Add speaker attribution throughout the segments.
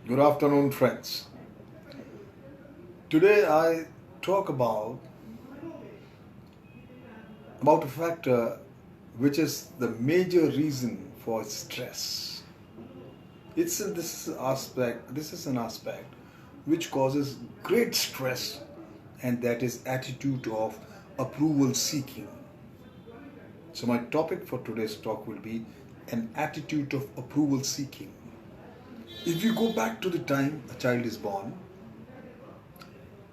Speaker 1: Good afternoon, friends. Today I talk about a factor which is the major reason for stress. This is an aspect which causes great stress, and that is attitude of approval seeking. So my topic for today's talk will be an attitude of approval seeking. If you go back to the time a child is born,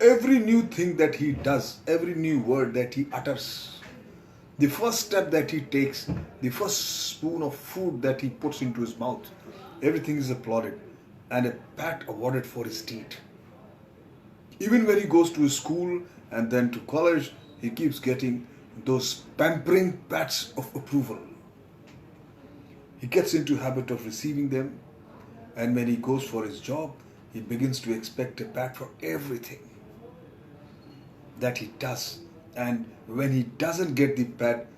Speaker 1: every new thing that he does, every new word that he utters, the first step that he takes, the first spoon of food that he puts into his mouth, everything is applauded and a pat awarded for his deed. Even when he goes to his school and then to college, he keeps getting those pampering pats of approval. He gets into habit of receiving them, and when he goes for his job, he begins to expect a pat for everything that he does. And when he doesn't get the pat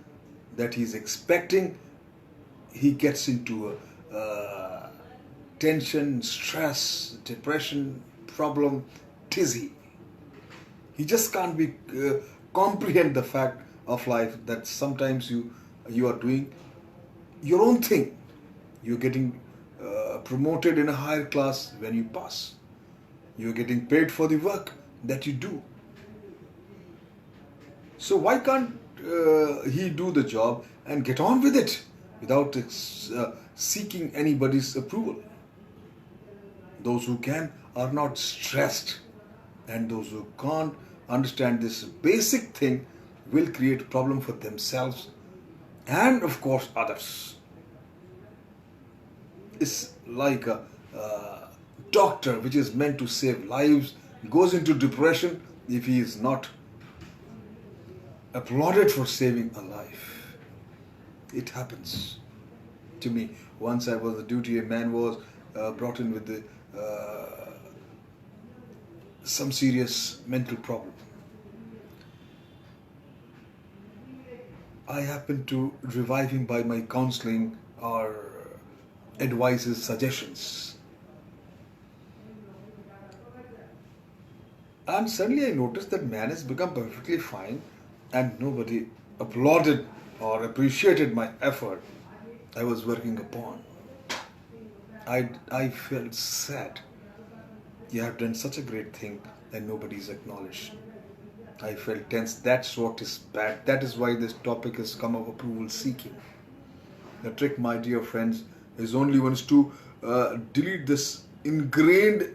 Speaker 1: that he's expecting, he gets into tension, stress, depression, problem, tizzy. He just can't comprehend the fact of life that sometimes you are doing your own thing. You're getting promoted in a higher class when you pass. You're getting paid for the work that you do. So why can't he do the job and get on with it without seeking anybody's approval? Those who can are not stressed, and those who can't understand this basic thing will create a problem for themselves and, of course, others. It's like a doctor which is meant to save lives goes into depression if he is not applauded for saving a life. It happens to me. Once I was on duty, a man was brought in with some serious mental problem. I happened to revive him by my counseling or advices, suggestions. And suddenly I noticed that man has become perfectly fine, and nobody applauded or appreciated my effort I was working upon. I felt sad. You have done such a great thing and nobody is acknowledged. I felt tense. That's what is bad. That is why this topic has come of approval seeking. The trick, my dear friends, is only once to delete this ingrained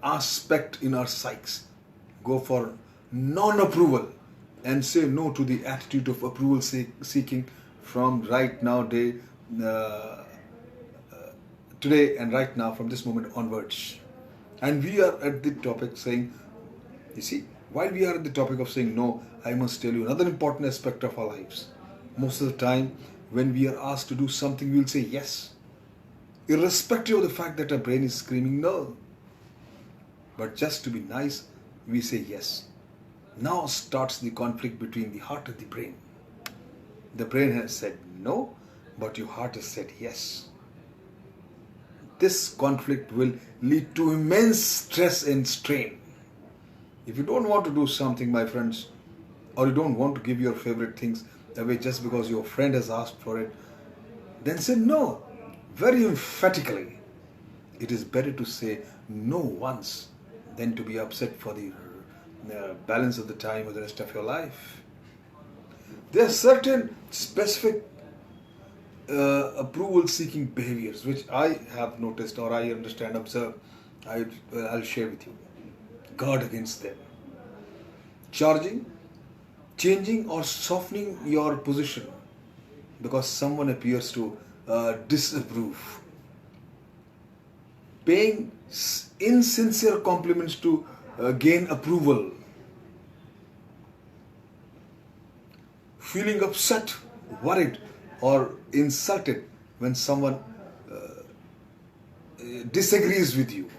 Speaker 1: aspect in our psyches. Go for non-approval and say no to the attitude of approval seeking from right now, today and right now, from this moment onwards. And we are at the topic saying, you see, while we are at the topic of saying no, I must tell you another important aspect of our lives. Most of the time, when we are asked to do something, we will say yes, irrespective of the fact that our brain is screaming no. But just to be nice, we say yes. Now starts the conflict between the heart and the brain. The brain has said no, but your heart has said yes. This conflict will lead to immense stress and strain. If you don't want to do something, my friends, or you don't want to give your favorite things away just because your friend has asked for it, then say no, very emphatically. It is better to say no once than to be upset for the balance of the time or the rest of your life. There are certain specific approval-seeking behaviors which I have noticed or I understand, observe. I'll share with you. Guard against them. Charging, changing or softening your position because someone appears to disapprove. Paying insincere compliments to gain approval. Feeling upset, worried or insulted when someone disagrees with you.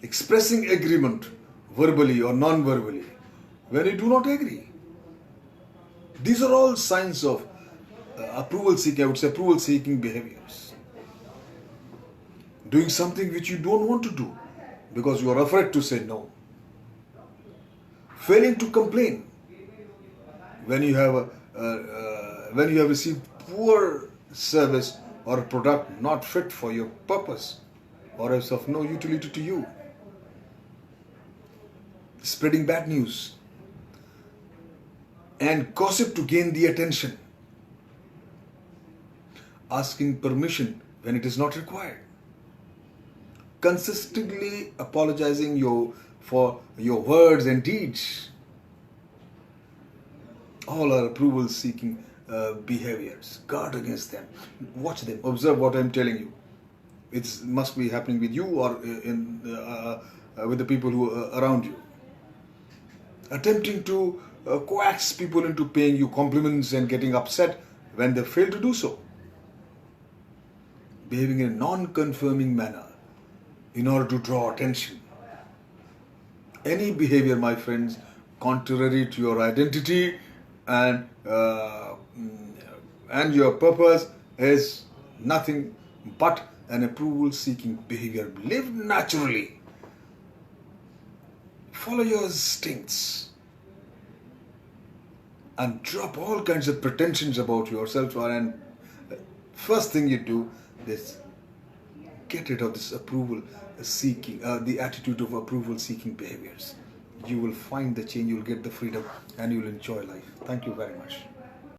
Speaker 1: Expressing agreement verbally or non-verbally when you do not agree. These are all signs of approval seeking, I would say approval seeking behaviors. doing something which you don't want to do because you are afraid to say no, failing to complain when you have received poor service or a product not fit for your purpose or is of no utility to you, spreading bad news and gossip to gain the attention, asking permission when it is not required, consistently apologizing for your words and deeds. All are approval seeking behaviors. Guard against them. Watch them. Observe what I am telling you. It must be happening with you or with the people who are around you. Attempting to coax people into paying you compliments and getting upset when they fail to do so. Behaving in a non-confirming manner in order to draw attention. Any behavior, my friends, contrary to your identity and your purpose is nothing but an approval-seeking behavior. Live naturally. Follow your instincts and drop all kinds of pretensions about yourself. And first thing you do is get rid of this approval seeking, the attitude of approval seeking behaviors. You will find the change, you will get the freedom, and you will enjoy life. Thank you very much.